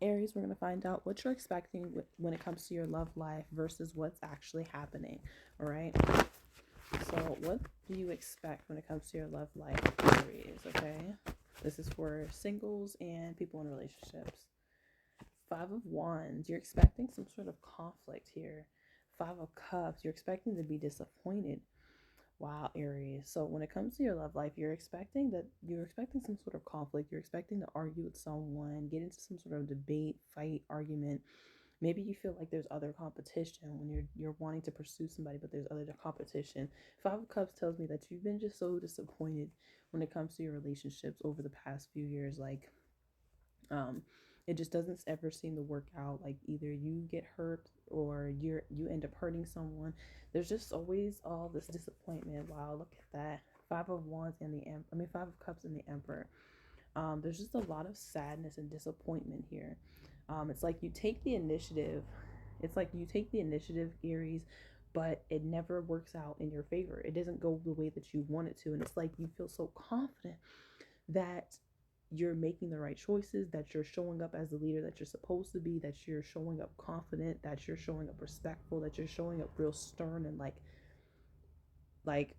Aries, we're going to find out what you're expecting when it comes to your love life versus what's actually happening. All right. So, what do you expect when it comes to your love life, Aries? Okay. This is for singles and people in relationships. Five of Wands, you're expecting some sort of conflict here. Five of Cups, you're expecting to be disappointed. Wow, Aries. So when it comes to your love life, you're expecting some sort of conflict. You're expecting to argue with someone, get into some sort of debate, fight, argument. Maybe you feel like there's other competition when you're wanting to pursue somebody, but there's other competition. Five of Cups tells me that you've been just so disappointed when it comes to your relationships over the past few years. Like, um, it just doesn't ever seem to work out. Like either you get hurt or you end up hurting someone. There's just always all this disappointment. Wow, look at that. Five of Wands and Five of Cups and the Emperor. There's just a lot of sadness and disappointment here. It's like you take the initiative. It's like you take the initiative, Aries, but it never works out in your favor. It doesn't go the way that you want it to. And it's like you feel so confident that you're making the right choices, that you're showing up as the leader that you're supposed to be, that you're showing up confident, that you're showing up respectful, that you're showing up real stern and like like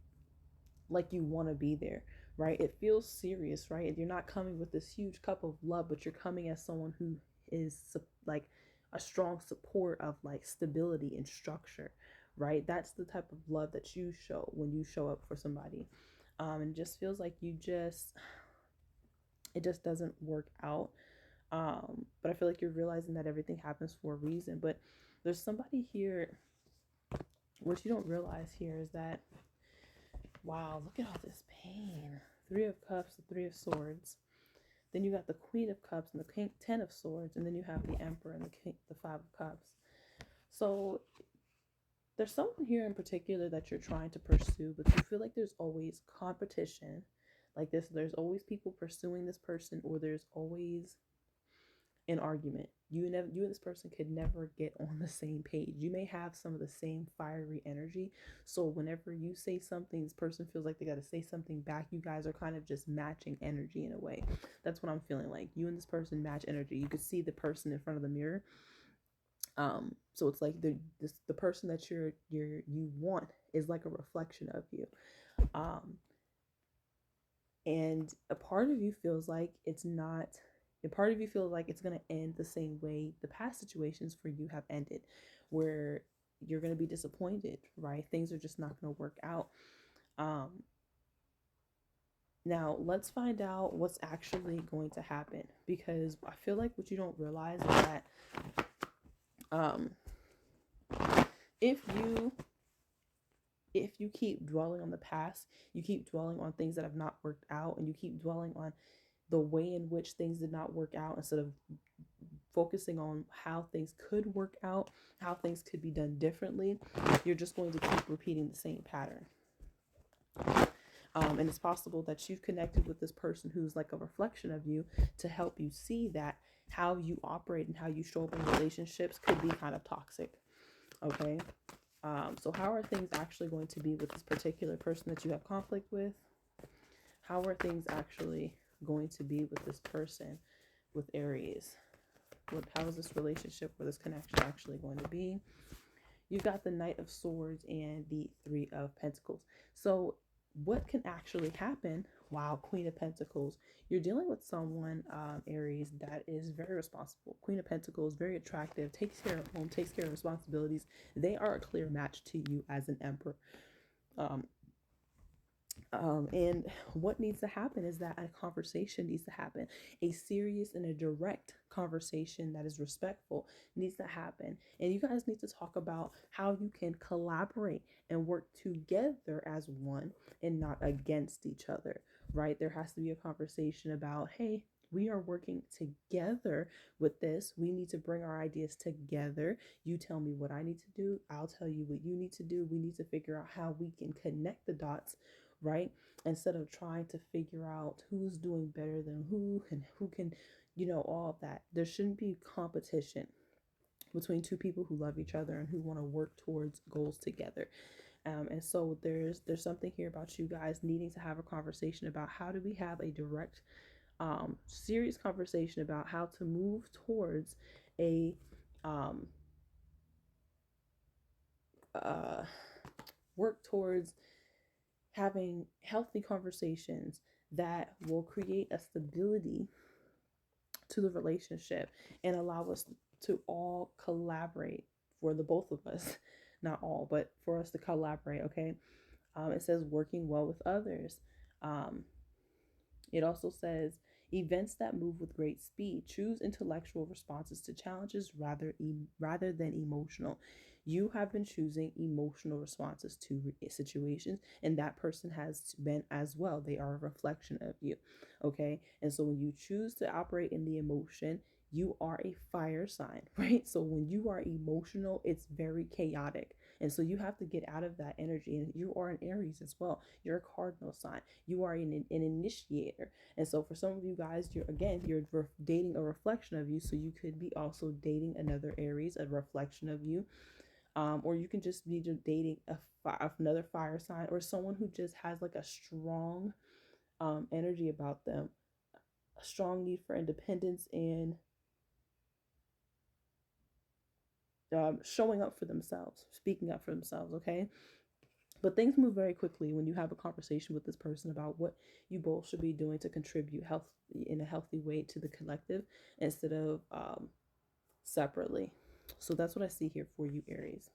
you want to be there, right? It feels serious, right? You're not coming with this huge cup of love, but you're coming as someone who is like a strong support of like stability and structure, right? That's the type of love that you show when you show up for somebody. And it just feels like it just doesn't work out. But I feel like you're realizing that everything happens for a reason. But there's somebody here. What you don't realize here is that, wow, look at all this pain. Three of Cups, the Three of Swords. Then you got the Queen of Cups and the Ten of Swords, and then you have the Emperor and the Five of Cups. So there's someone here in particular that you're trying to pursue, but you feel like there's always competition. Like this, there's always people pursuing this person, or there's always an argument. You and this person could never get on the same page. You may have some of the same fiery energy. So whenever you say something, this person feels like they got to say something back. You guys are kind of just matching energy in a way. That's what I'm feeling like. You and this person match energy. You could see the person in front of the mirror. So it's like the person that you want is like a reflection of you. Um, and a part of you feels like it's not a part of you feels like it's going to end the same way the past situations for you have ended, where you're going to be disappointed, right? Things are just not going to work out. um Now let's find out what's actually going to happen, because I feel like what you don't realize is that um if you if you keep dwelling on the past, you keep dwelling on things that have not worked out, and you keep dwelling on the way in which things did not work out, instead of focusing on how things could work out, how things could be done differently, you're just going to keep repeating the same pattern. And it's possible that you've connected with this person who's like a reflection of you, to help you see that how you operate and how you show up in relationships could be kind of toxic. Okay. So how are things actually going to be with this particular person that you have conflict with? How are things actually going to be with this person, with Aries? How is this relationship or this connection actually going to be? You've got the Knight of Swords and the Three of Pentacles. So what can actually happen? Wow, Queen of Pentacles. You're dealing with someone, Aries, that is very responsible. Queen of Pentacles, very attractive, takes care of home, takes care of responsibilities. They are a clear match to you as an Emperor. Um, and what needs to happen is that a conversation needs to happen. A serious and a direct conversation that is respectful needs to happen. And you guys need to talk about how you can collaborate and work together as one and not against each other, right? There has to be a conversation about, hey, we are working together with this. We need to bring our ideas together. You tell me what I need to do. I'll tell you what you need to do. We need to figure out how we can connect the dots, right? Instead of trying to figure out who's doing better than who and who can, all of that. There shouldn't be competition between two people who love each other and who want to work towards goals together. And so there's something here about you guys needing to have a conversation about how do we have a direct serious conversation about how to move towards a work towards having healthy conversations that will create a stability to the relationship and allow us to all collaborate, for the both of us, not all, but for us to collaborate. Okay. It says working well with others. um, it also says events that move with great speed. Choose intellectual responses to challenges rather than emotional. You have been choosing emotional responses to situations, and that person has been as well. They are a reflection of you. Okay. And so when you choose to operate in the emotion, you are a fire sign, right? So when you are emotional, it's very chaotic. And so you have to get out of that energy. And you are an Aries as well. You're a cardinal sign. You are an initiator. And so for some of you guys, you're dating a reflection of you. So you could be also dating another Aries, a reflection of you. Or you can just be dating another fire sign, or someone who just has like a strong energy about them, a strong need for independence and showing up for themselves, speaking up for themselves. Okay. But things move very quickly when you have a conversation with this person about what you both should be doing to contribute health in a healthy way to the collective, instead of separately. So that's what I see here for you, Aries.